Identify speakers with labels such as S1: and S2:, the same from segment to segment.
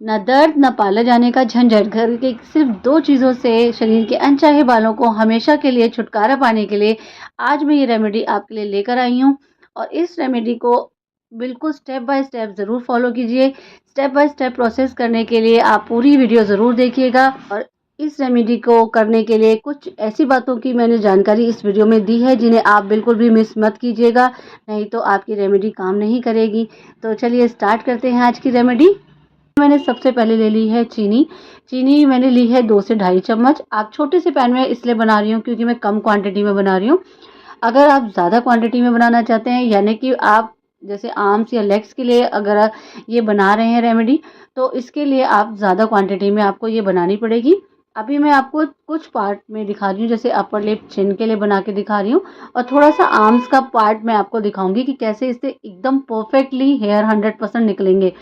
S1: ना दर्द, ना पार्लर जाने का झंझट, घर के सिर्फ 2 चीज़ों से शरीर के अनचाहे बालों को हमेशा के लिए छुटकारा पाने के लिए आज मैं ये रेमेडी आपके लिए लेकर आई हूँ। और इस रेमेडी को बिल्कुल स्टेप बाय स्टेप ज़रूर फ़ॉलो कीजिए। स्टेप बाय स्टेप प्रोसेस करने के लिए आप पूरी वीडियो ज़रूर देखिएगा। और इस रेमेडी को करने के लिए कुछ ऐसी बातों की मैंने जानकारी इस वीडियो में दी है जिन्हें आप बिल्कुल भी मिस मत कीजिएगा, नहीं तो आपकी रेमेडी काम नहीं करेगी। तो चलिए स्टार्ट करते हैं आज की रेमेडी। मैंने सबसे पहले ले ली है चीनी। चीनी मैंने ली है 2 से ढाई चम्मच। आप छोटे से पैन में इसलिए बना रही हूँ क्योंकि मैं कम क्वांटिटी में बना रही हूँ। अगर आप ज़्यादा क्वांटिटी में बनाना चाहते हैं, यानी कि आप जैसे आर्म्स या लेग्स के लिए अगर ये बना रहे हैं रेमेडी, तो इसके लिए आप ज़्यादा क्वांटिटी में आपको ये बनानी पड़ेगी। अभी मैं आपको कुछ पार्ट में दिखा रही हूँ, जैसे अपर लिप, चिन के लिए बना के दिखा रही हूँ, और थोड़ा सा आर्म्स का पार्ट मैं आपको दिखाऊंगी कि कैसे इससे एकदम परफेक्टली हेयर 100% निकलेंगे।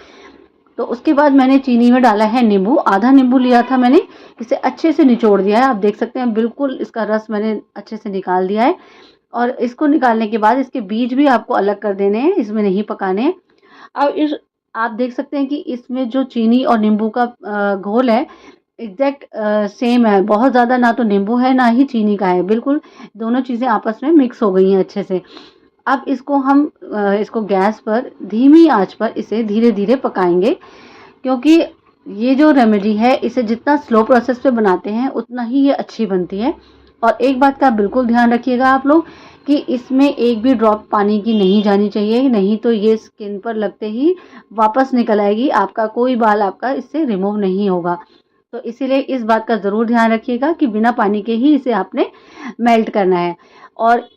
S1: तो उसके बाद मैंने चीनी में डाला है नींबू। आधा नींबू लिया था मैंने, इसे अच्छे से निचोड़ दिया है। आप देख सकते हैं बिल्कुल इसका रस मैंने अच्छे से निकाल दिया है। और इसको निकालने के बाद इसके बीज भी आपको अलग कर देने हैं, इसमें नहीं पकाने हैं। अब इस आप देख सकते हैं कि इसमें जो चीनी और नींबू का घोल है एग्जैक्ट सेम है। बहुत ज़्यादा ना तो नींबू है ना ही चीनी का है, बिल्कुल दोनों चीज़ें आपस में मिक्स हो गई हैं अच्छे से। अब इसको हम इसको गैस पर धीमी आंच पर इसे धीरे धीरे पकाएंगे, क्योंकि ये जो रेमेडी है इसे जितना स्लो प्रोसेस पे बनाते हैं उतना ही ये अच्छी बनती है। और एक बात का बिल्कुल ध्यान रखिएगा आप लोग कि इसमें एक भी ड्रॉप पानी की नहीं जानी चाहिए, नहीं तो ये स्किन पर लगते ही वापस निकल आएगी। आपका कोई बाल आपका इससे रिमूव नहीं होगा। तो इसीलिए इस बात का ज़रूर ध्यान रखिएगा कि बिना पानी के ही इसे आपने मेल्ट करना है। और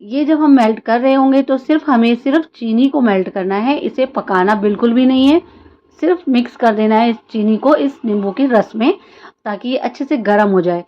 S1: ये जब हम मेल्ट कर रहे होंगे तो हमें सिर्फ चीनी को मेल्ट करना है, इसे पकाना बिल्कुल भी नहीं है। सिर्फ मिक्स कर देना है इस चीनी को इस नींबू के रस में, ताकि ये अच्छे से गर्म हो जाए।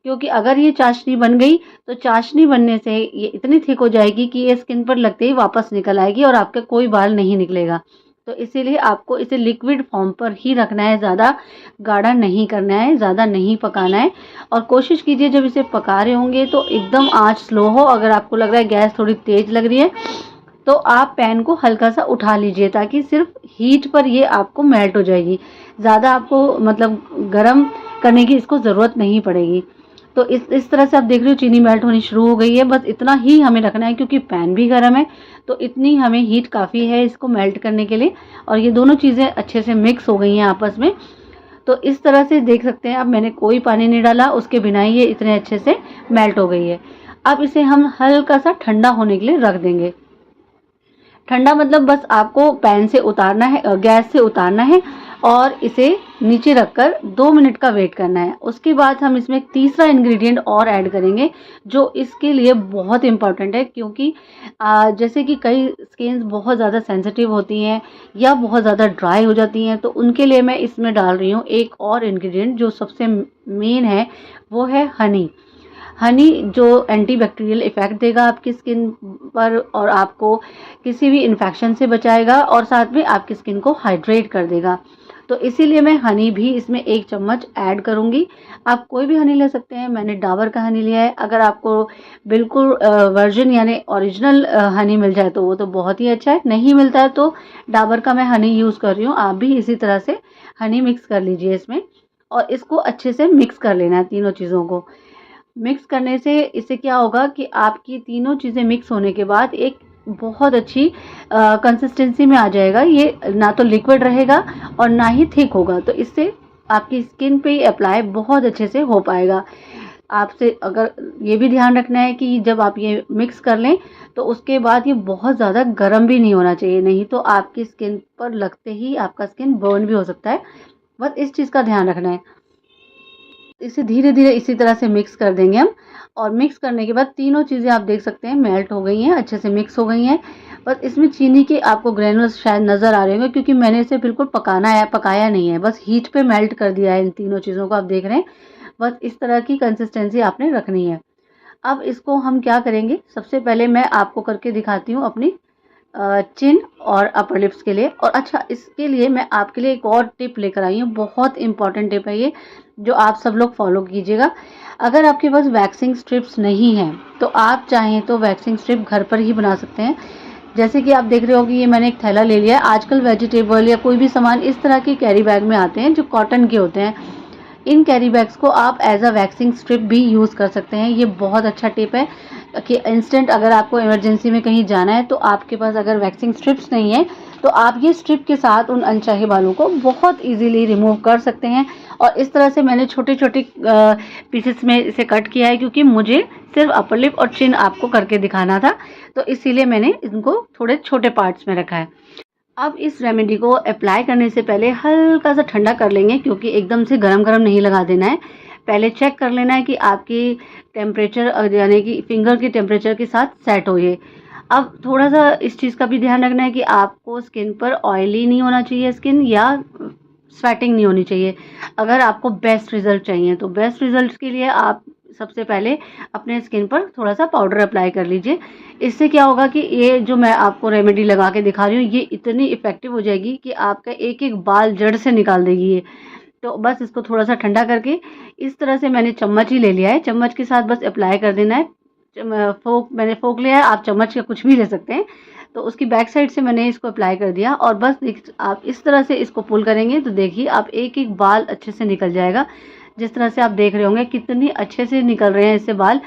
S1: क्योंकि अगर ये चाशनी बन गई तो चाशनी बनने से ये इतनी थिक हो जाएगी कि ये स्किन पर लगते ही वापस निकल आएगी और आपका कोई बाल नहीं निकलेगा। तो इसीलिए आपको इसे लिक्विड फॉर्म पर ही रखना है, ज़्यादा गाढ़ा नहीं करना है, ज़्यादा नहीं पकाना है। और कोशिश कीजिए जब इसे पका रहे होंगे तो एकदम आंच स्लो हो। अगर आपको लग रहा है गैस थोड़ी तेज़ लग रही है तो आप पैन को हल्का सा उठा लीजिए, ताकि सिर्फ हीट पर ये आपको मेल्ट हो जाएगी। ज़्यादा आपको मतलब गरम करने की इसको ज़रूरत नहीं पड़ेगी। तो इस तरह से आप देख रहे हो चीनी मेल्ट होनी शुरू हो गई है। बस इतना ही हमें रखना है क्योंकि पैन भी गर्म है, तो इतनी हमें हीट काफ़ी है इसको मेल्ट करने के लिए। और ये दोनों चीज़ें अच्छे से मिक्स हो गई हैं आपस में। तो इस तरह से देख सकते हैं, अब मैंने कोई पानी नहीं डाला, उसके बिना ही ये इतने अच्छे से मेल्ट हो गई है। अब इसे हम हल्का सा ठंडा होने के लिए रख देंगे। ठंडा मतलब बस आपको पैन से उतारना है, गैस से उतारना है और इसे नीचे रखकर 2 मिनट का वेट करना है। उसके बाद हम इसमें एक तीसरा इंग्रेडिएंट और ऐड करेंगे जो इसके लिए बहुत इम्पॉर्टेंट है, क्योंकि जैसे कि कई स्किन्स बहुत ज़्यादा सेंसिटिव होती हैं या बहुत ज़्यादा ड्राई हो जाती हैं, तो उनके लिए मैं इसमें डाल रही हूँ एक और इंग्रेडिएंट जो सबसे मेन है, वो है हनी। हनी जो एंटीबैक्टीरियल इफ़ेक्ट देगा आपकी स्किन पर और आपको किसी भी इन्फेक्शन से बचाएगा और साथ में आपकी स्किन को हाइड्रेट कर देगा। तो इसीलिए मैं हनी भी इसमें 1 चम्मच ऐड करूँगी। आप कोई भी हनी ले सकते हैं, मैंने डाबर का हनी लिया है। अगर आपको बिल्कुल वर्जिन यानी ओरिजिनल हनी मिल जाए तो वो तो बहुत ही अच्छा है, नहीं मिलता है तो डाबर का मैं हनी यूज़ कर रही हूँ। आप भी इसी तरह से हनी मिक्स कर लीजिए इसमें और इसको अच्छे से मिक्स कर लेना है। तीनों चीज़ों को मिक्स करने से इससे क्या होगा कि आपकी तीनों चीज़ें मिक्स होने के बाद एक बहुत अच्छी कंसिस्टेंसी में आ जाएगा। ये ना तो लिक्विड रहेगा और ना ही थिक होगा, तो इससे आपकी स्किन पे अप्लाई बहुत अच्छे से हो पाएगा। आपसे अगर ये भी ध्यान रखना है कि जब आप ये मिक्स कर लें तो उसके बाद ये बहुत ज़्यादा गर्म भी नहीं होना चाहिए, नहीं तो आपकी स्किन पर लगते ही आपका स्किन बर्न भी हो सकता है। बस इस चीज़ का ध्यान रखना है। इसे धीरे धीरे इसी तरह से मिक्स कर देंगे हम। और मिक्स करने के बाद तीनों चीज़ें आप देख सकते हैं मेल्ट हो गई हैं, अच्छे से मिक्स हो गई हैं। बस इसमें चीनी के आपको ग्रेनुल्स शायद नज़र आ रहे होंगे, क्योंकि मैंने इसे बिल्कुल पकाया नहीं है, बस हीट पे मेल्ट कर दिया है इन तीनों चीज़ों को। आप देख रहे हैं बस इस तरह की कंसिस्टेंसी आपने रखनी है। अब इसको हम क्या करेंगे, सबसे पहले मैं आपको करके दिखाती हूँ अपनी चिन और अपर लिप्स के लिए। और अच्छा, इसके लिए मैं आपके लिए एक और टिप लेकर आई हूँ, बहुत इंपॉर्टेंट टिप है ये, जो आप सब लोग फॉलो कीजिएगा। अगर आपके पास वैक्सिंग स्ट्रिप्स नहीं हैं तो आप चाहें तो वैक्सिंग स्ट्रिप घर पर ही बना सकते हैं। जैसे कि आप देख रहे हो कि ये मैंने एक थैला ले लिया है। आजकल वेजिटेबल या कोई भी सामान इस तरह के कैरी बैग में आते हैं जो कॉटन के होते हैं। इन कैरी बैग्स को आप एज अ वैक्सिंग स्ट्रिप भी यूज़ कर सकते हैं। ये बहुत अच्छा टिप है कि इंस्टेंट अगर आपको इमरजेंसी में कहीं जाना है तो आपके पास अगर वैक्सिंग स्ट्रिप्स नहीं है तो आप ये स्ट्रिप के साथ उन अनचाहे बालों को बहुत इजीली रिमूव कर सकते हैं। और इस तरह से मैंने छोटे छोटे पीसेस में इसे कट किया है क्योंकि मुझे सिर्फ अपर लिप और चिन आपको करके दिखाना था, तो इसीलिए मैंने इनको थोड़े छोटे पार्ट्स में रखा है। अब इस रेमेडी को अप्लाई करने से पहले हल्का सा ठंडा कर लेंगे क्योंकि एकदम से गरम-गरम नहीं लगा देना है। पहले चेक कर लेना है कि आपकी टेम्परेचर यानी कि फिंगर की टेम्परेचर के साथ सेट हो ये। अब थोड़ा-सा इस चीज़ का भी ध्यान रखना है कि आपको स्किन पर ऑयली नहीं होना चाहिए स्किन या स्वेटिंग नहीं होनी चाहिए। अगर आपको बेस्ट रिज़ल्ट चाहिए तो बेस्ट रिज़ल्ट के लिए आप सबसे पहले अपने स्किन पर थोड़ा-सा पाउडर अप्लाई कर लीजिए। इससे क्या होगा कि ये जो मैं आपको रेमेडी लगा के दिखा रही हूँ ये इतनी इफ़ेक्टिव हो जाएगी कि आपका एक-एक बाल जड़ से निकाल देगी ये। तो बस इसको थोड़ा-सा ठंडा करके इस तरह से मैंने चम्मच ही ले लिया है, चम्मच के साथ बस अप्लाई कर देना है। मैंने फ़ोर्क लिया है, आप चम्मच या कुछ भी ले सकते हैं। तो उसकी बैक साइड से मैंने इसको अप्लाई कर दिया और बस आप इस तरह से इसको पुल करेंगे तो देखिए आप एक-एक बाल अच्छे से निकल जाएगा। जिस तरह से आप देख रहे होंगे कितनी अच्छे से निकल रहे हैं इससे बाल।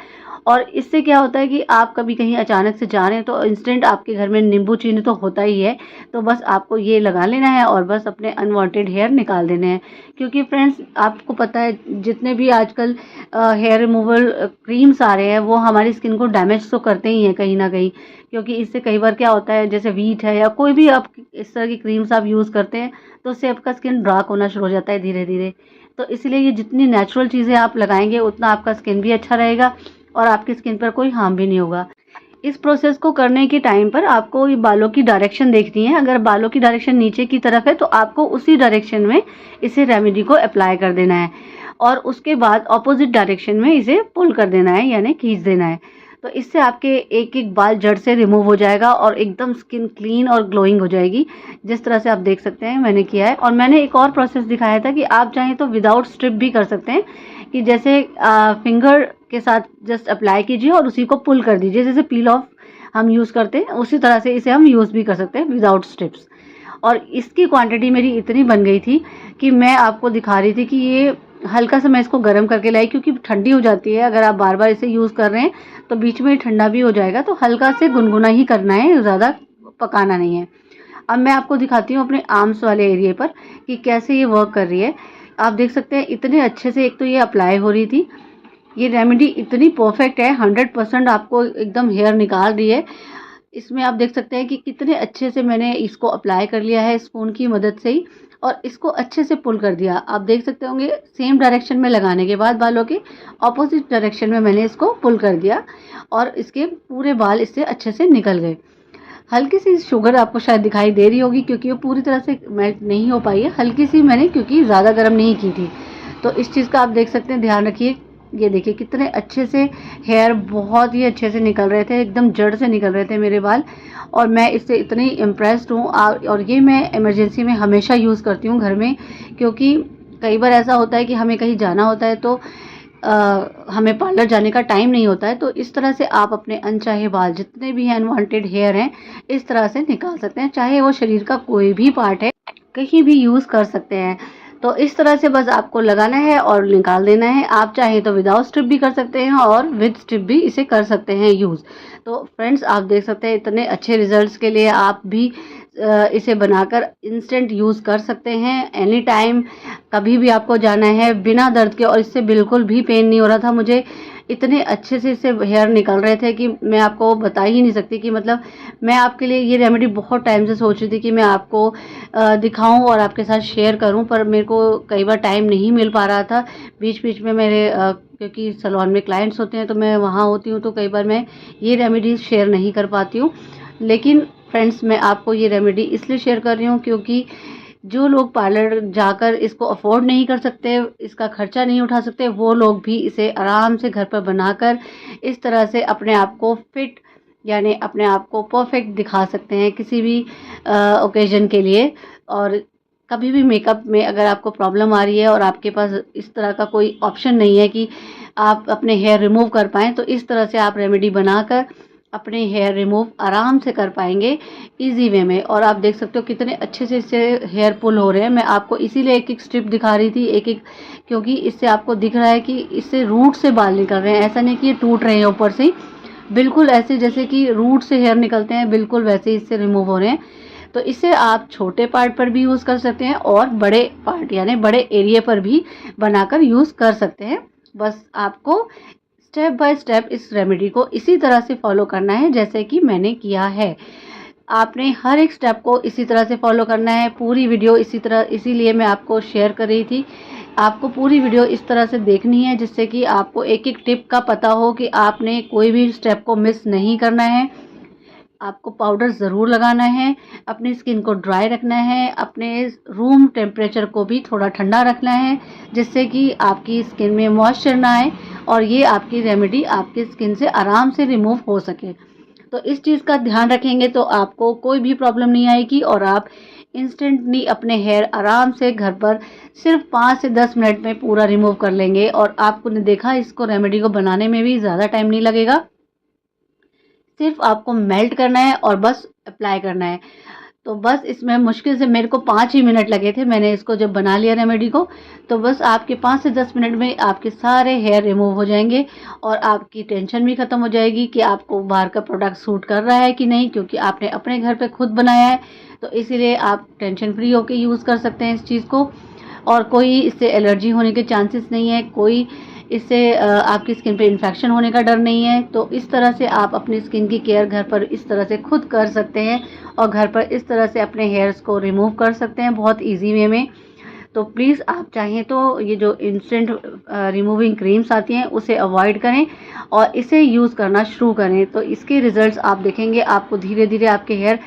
S1: और इससे क्या होता है कि आप कभी कहीं अचानक से जा रहे हैं तो इंस्टेंट आपके घर में नींबू चीनी तो होता ही है, तो बस आपको ये लगा लेना है और बस अपने अनवांटेड हेयर निकाल देने हैं। क्योंकि फ्रेंड्स आपको पता है जितने भी आजकल हेयर रिमूवल क्रीम्स आ रहे हैं वो हमारी स्किन को डैमेज तो करते ही हैं कहीं ना कहीं। क्योंकि इससे कई बार क्या होता है जैसे वीट है या कोई भी आप इस तरह की क्रीम्स आप यूज़ करते हैं तो उससे आपका स्किन डार्क होना शुरू हो जाता है धीरे धीरे। तो इसलिए ये जितनी नेचुरल चीज़ें आप लगाएंगे उतना आपका स्किन भी अच्छा रहेगा और आपकी स्किन पर कोई हार्म भी नहीं होगा। इस प्रोसेस को करने के टाइम पर आपको ये बालों की डायरेक्शन देखनी है। अगर बालों की डायरेक्शन नीचे की तरफ है तो आपको उसी डायरेक्शन में इसे रेमेडी को अप्लाई कर देना है और उसके बाद ऑपोजिट डायरेक्शन में इसे पुल कर देना है यानी खींच देना है। तो इससे आपके एक एक बाल जड़ से रिमूव हो जाएगा और एकदम स्किन क्लीन और ग्लोइंग हो जाएगी। जिस तरह से आप देख सकते हैं मैंने किया है। और मैंने एक और प्रोसेस दिखाया था कि आप चाहें तो विदाउट स्ट्रिप भी कर सकते हैं कि जैसे फिंगर के साथ जस्ट अप्लाई कीजिए और उसी को पुल कर दीजिए, जैसे पील ऑफ हम यूज़ करते हैं उसी तरह से इसे हम यूज़ भी कर सकते हैं विदाउट स्ट्रिप्स। और इसकी क्वांटिटी मेरी इतनी बन गई थी कि मैं आपको दिखा रही थी कि ये हल्का सा मैं इसको गर्म करके लाई क्योंकि ठंडी हो जाती है। अगर आप बार बार इसे यूज़ कर रहे हैं तो बीच में ठंडा भी हो जाएगा, तो हल्का से गुनगुना ही करना है, ज़्यादा पकाना नहीं है। अब मैं आपको दिखाती हूँ अपने आर्म्स वाले एरिया पर कि कैसे ये वर्क कर रही है। आप देख सकते हैं इतने अच्छे से एक तो ये अप्लाई हो रही थी। ये रेमेडी इतनी परफेक्ट है, 100% आपको एकदम हेयर निकाल रही है। इसमें आप देख सकते हैं कि कितने अच्छे से मैंने इसको अप्लाई कर लिया है स्पून की मदद से ही और इसको अच्छे से पुल कर दिया। आप देख सकते होंगे सेम डायरेक्शन में लगाने के बाद बालों के ऑपोजिट डायरेक्शन में मैंने इसको पुल कर दिया और इसके पूरे बाल इससे अच्छे से निकल गए। हल्की सी शुगर आपको शायद दिखाई दे रही होगी क्योंकि वो पूरी तरह से मेल्ट नहीं हो पाई है, हल्की सी मैंने क्योंकि ज़्यादा गर्म नहीं की थी। तो इस चीज़ का आप देख सकते हैं, ध्यान रखिए। ये देखिए कितने अच्छे से हेयर बहुत ही अच्छे से निकल रहे थे, एकदम जड़ से निकल रहे थे मेरे बाल और मैं इससे इतनी इम्प्रेस्ड हूँ। और ये मैं इमरजेंसी में हमेशा यूज़ करती हूँ घर में, क्योंकि कई बार ऐसा होता है कि हमें कहीं जाना होता है तो हमें पार्लर जाने का टाइम नहीं होता है। तो इस तरह से आप अपने अनचाहे बाल जितने भी हैं, अनवांटेड हेयर हैं, इस तरह से निकाल सकते हैं। चाहे वो शरीर का कोई भी पार्ट है, कहीं भी यूज़ कर सकते हैं। तो इस तरह से बस आपको लगाना है और निकाल देना है। आप चाहें तो विदाउट स्ट्रिप भी कर सकते हैं और विद स्ट्रिप भी इसे कर सकते हैं यूज़। तो फ्रेंड्स आप देख सकते हैं इतने अच्छे रिजल्ट्स के लिए आप भी इसे बनाकर इंस्टेंट यूज़ कर सकते हैं एनी टाइम, कभी भी आपको जाना है बिना दर्द के। और इससे बिल्कुल भी पेन नहीं हो रहा था मुझे, इतने अच्छे से इससे हेयर निकल रहे थे कि मैं आपको बता ही नहीं सकती। कि मतलब मैं आपके लिए ये रेमेडी बहुत टाइम से सोच रही थी कि मैं आपको दिखाऊं और आपके साथ शेयर करूं, पर मेरे को कई बार टाइम नहीं मिल पा रहा था। बीच बीच में मेरे क्योंकि सैलून में क्लाइंट्स होते हैं तो मैं वहाँ होती हूँ, तो कई बार मैं ये रेमेडीज़ शेयर नहीं कर पाती हूँ। लेकिन फ्रेंड्स मैं आपको ये रेमेडी इसलिए शेयर कर रही हूँ क्योंकि जो लोग पार्लर जाकर इसको अफोर्ड नहीं कर सकते, इसका खर्चा नहीं उठा सकते, वो लोग भी इसे आराम से घर पर बनाकर इस तरह से अपने आप को फिट यानी अपने आप को परफेक्ट दिखा सकते हैं किसी भी ओकेजन के लिए। और कभी भी मेकअप में अगर आपको प्रॉब्लम आ रही है और आपके पास इस तरह का कोई ऑप्शन नहीं है कि आप अपने हेयर रिमूव कर पाएँ, तो इस तरह से आप रेमेडी बनाकर अपने हेयर रिमूव आराम से कर पाएंगे इजी वे में। और आप देख सकते हो कितने अच्छे से इससे हेयर पुल हो रहे हैं। मैं आपको इसीलिए एक एक स्ट्रिप दिखा रही थी, एक एक, क्योंकि इससे आपको दिख रहा है कि इससे रूट से बाल निकल रहे हैं। ऐसा नहीं कि ये टूट रहे हैं ऊपर से, बिल्कुल ऐसे जैसे कि रूट से हेयर निकलते हैं, बिल्कुल वैसे ही इससे रिमूव हो रहे हैं। तो इसे आप छोटे पार्ट पर भी यूज़ कर सकते हैं और बड़े पार्ट यानी बड़े एरिया पर भी बनाकर यूज़ कर सकते हैं। बस आपको स्टेप बाय स्टेप इस रेमेडी को इसी तरह से फॉलो करना है जैसे कि मैंने किया है। आपने हर एक स्टेप को इसी तरह से फॉलो करना है। पूरी वीडियो इसी तरह, इसीलिए मैं आपको शेयर कर रही थी। आपको पूरी वीडियो इस तरह से देखनी है जिससे कि आपको एक एक टिप का पता हो कि आपने कोई भी स्टेप को मिस नहीं करना है। आपको पाउडर ज़रूर लगाना है, अपनी स्किन को ड्राई रखना है, अपने रूम टेम्परेचर को भी थोड़ा ठंडा रखना है जिससे कि आपकी स्किन में मॉइस्चर ना आए और ये आपकी रेमेडी आपकी स्किन से आराम से रिमूव हो सके। तो इस चीज़ का ध्यान रखेंगे तो आपको कोई भी प्रॉब्लम नहीं आएगी और आप इंस्टेंटली अपने हेयर आराम से घर पर सिर्फ 5 से 10 मिनट में पूरा रिमूव कर लेंगे। और आपको ने देखा इसको रेमेडी को बनाने में भी ज़्यादा टाइम नहीं लगेगा, सिर्फ आपको मेल्ट करना है और बस अप्लाई करना है। तो बस इसमें मुश्किल से मेरे को 5 ही मिनट लगे थे, मैंने इसको जब बना लिया रेमेडी को। तो बस आपके 5 से 10 मिनट में आपके सारे हेयर रिमूव हो जाएंगे और आपकी टेंशन भी ख़त्म हो जाएगी कि आपको बाहर का प्रोडक्ट सूट कर रहा है कि नहीं, क्योंकि आपने अपने घर पे खुद बनाया है। तो इसीलिए आप टेंशन फ्री होकर यूज़ कर सकते हैं इस चीज़ को और कोई इससे एलर्जी होने के चांसेस नहीं है, कोई इससे आपकी स्किन पे इन्फेक्शन होने का डर नहीं है। तो इस तरह से आप अपनी स्किन की केयर घर पर इस तरह से खुद कर सकते हैं और घर पर इस तरह से अपने हेयर्स को रिमूव कर सकते हैं बहुत इजी वे में। तो प्लीज़ आप चाहें तो ये जो इंस्टेंट रिमूविंग क्रीम्स आती हैं उसे अवॉइड करें और इसे यूज़ करना शुरू करें। तो इसके रिज़ल्ट्स आप देखेंगे, आपको धीरे धीरे आपके हेयर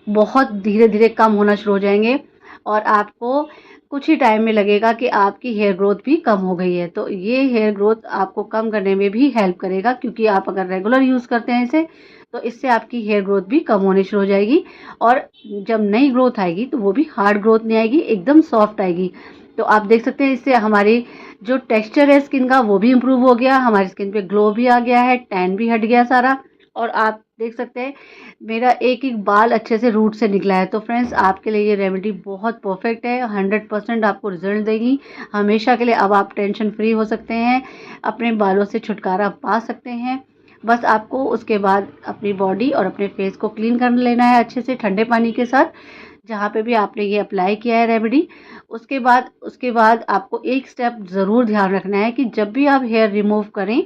S1: बहुत धीरे धीरे कम होना शुरू हो जाएंगे और आपको कुछ ही टाइम में लगेगा कि आपकी हेयर ग्रोथ भी कम हो गई है। तो ये हेयर ग्रोथ आपको कम करने में भी हेल्प करेगा, क्योंकि आप अगर रेगुलर यूज़ करते हैं इसे तो इससे आपकी हेयर ग्रोथ भी कम होनी शुरू हो जाएगी और जब नई ग्रोथ आएगी तो वो भी हार्ड ग्रोथ नहीं आएगी, एकदम सॉफ्ट आएगी। तो आप देख सकते हैं इससे हमारी जो टेक्सचर है स्किन का वो भी इम्प्रूव हो गया, हमारी स्किन पे ग्लो भी आ गया है, टैन भी हट गया सारा। और आप देख सकते हैं मेरा एक एक बाल अच्छे से रूट से निकला है। तो फ्रेंड्स आपके लिए ये रेमेडी बहुत परफेक्ट है, 100% आपको रिजल्ट देगी हमेशा के लिए। अब आप टेंशन फ्री हो सकते हैं, अपने बालों से छुटकारा पा सकते हैं। बस आपको उसके बाद अपनी बॉडी और अपने फेस को क्लीन कर लेना है अच्छे से ठंडे पानी के साथ, जहाँ पे भी आपने ये अप्लाई किया है रेमेडी। उसके बाद आपको एक स्टेप ज़रूर ध्यान रखना है कि जब भी आप हेयर रिमूव करें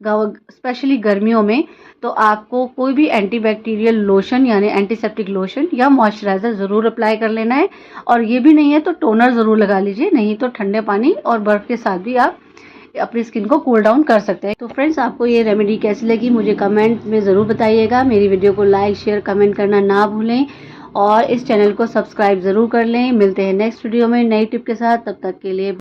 S1: स्पेशली गर्मियों में, तो आपको कोई भी एंटीबैक्टीरियल लोशन यानी एंटीसेप्टिक लोशन या मॉइस्चराइज़र ज़रूर अप्लाई कर लेना है। और ये भी नहीं है तो टोनर ज़रूर लगा लीजिए, नहीं तो ठंडे पानी और बर्फ़ के साथ भी आप अपनी स्किन को कूल डाउन कर सकते हैं। तो फ्रेंड्स आपको ये रेमेडी कैसी लगी मुझे कमेंट में ज़रूर बताइएगा। मेरी वीडियो को लाइक शेयर कमेंट करना ना भूलें और इस चैनल को सब्सक्राइब ज़रूर कर लें। मिलते हैं नेक्स्ट वीडियो में नई टिप के साथ, तब तक के लिए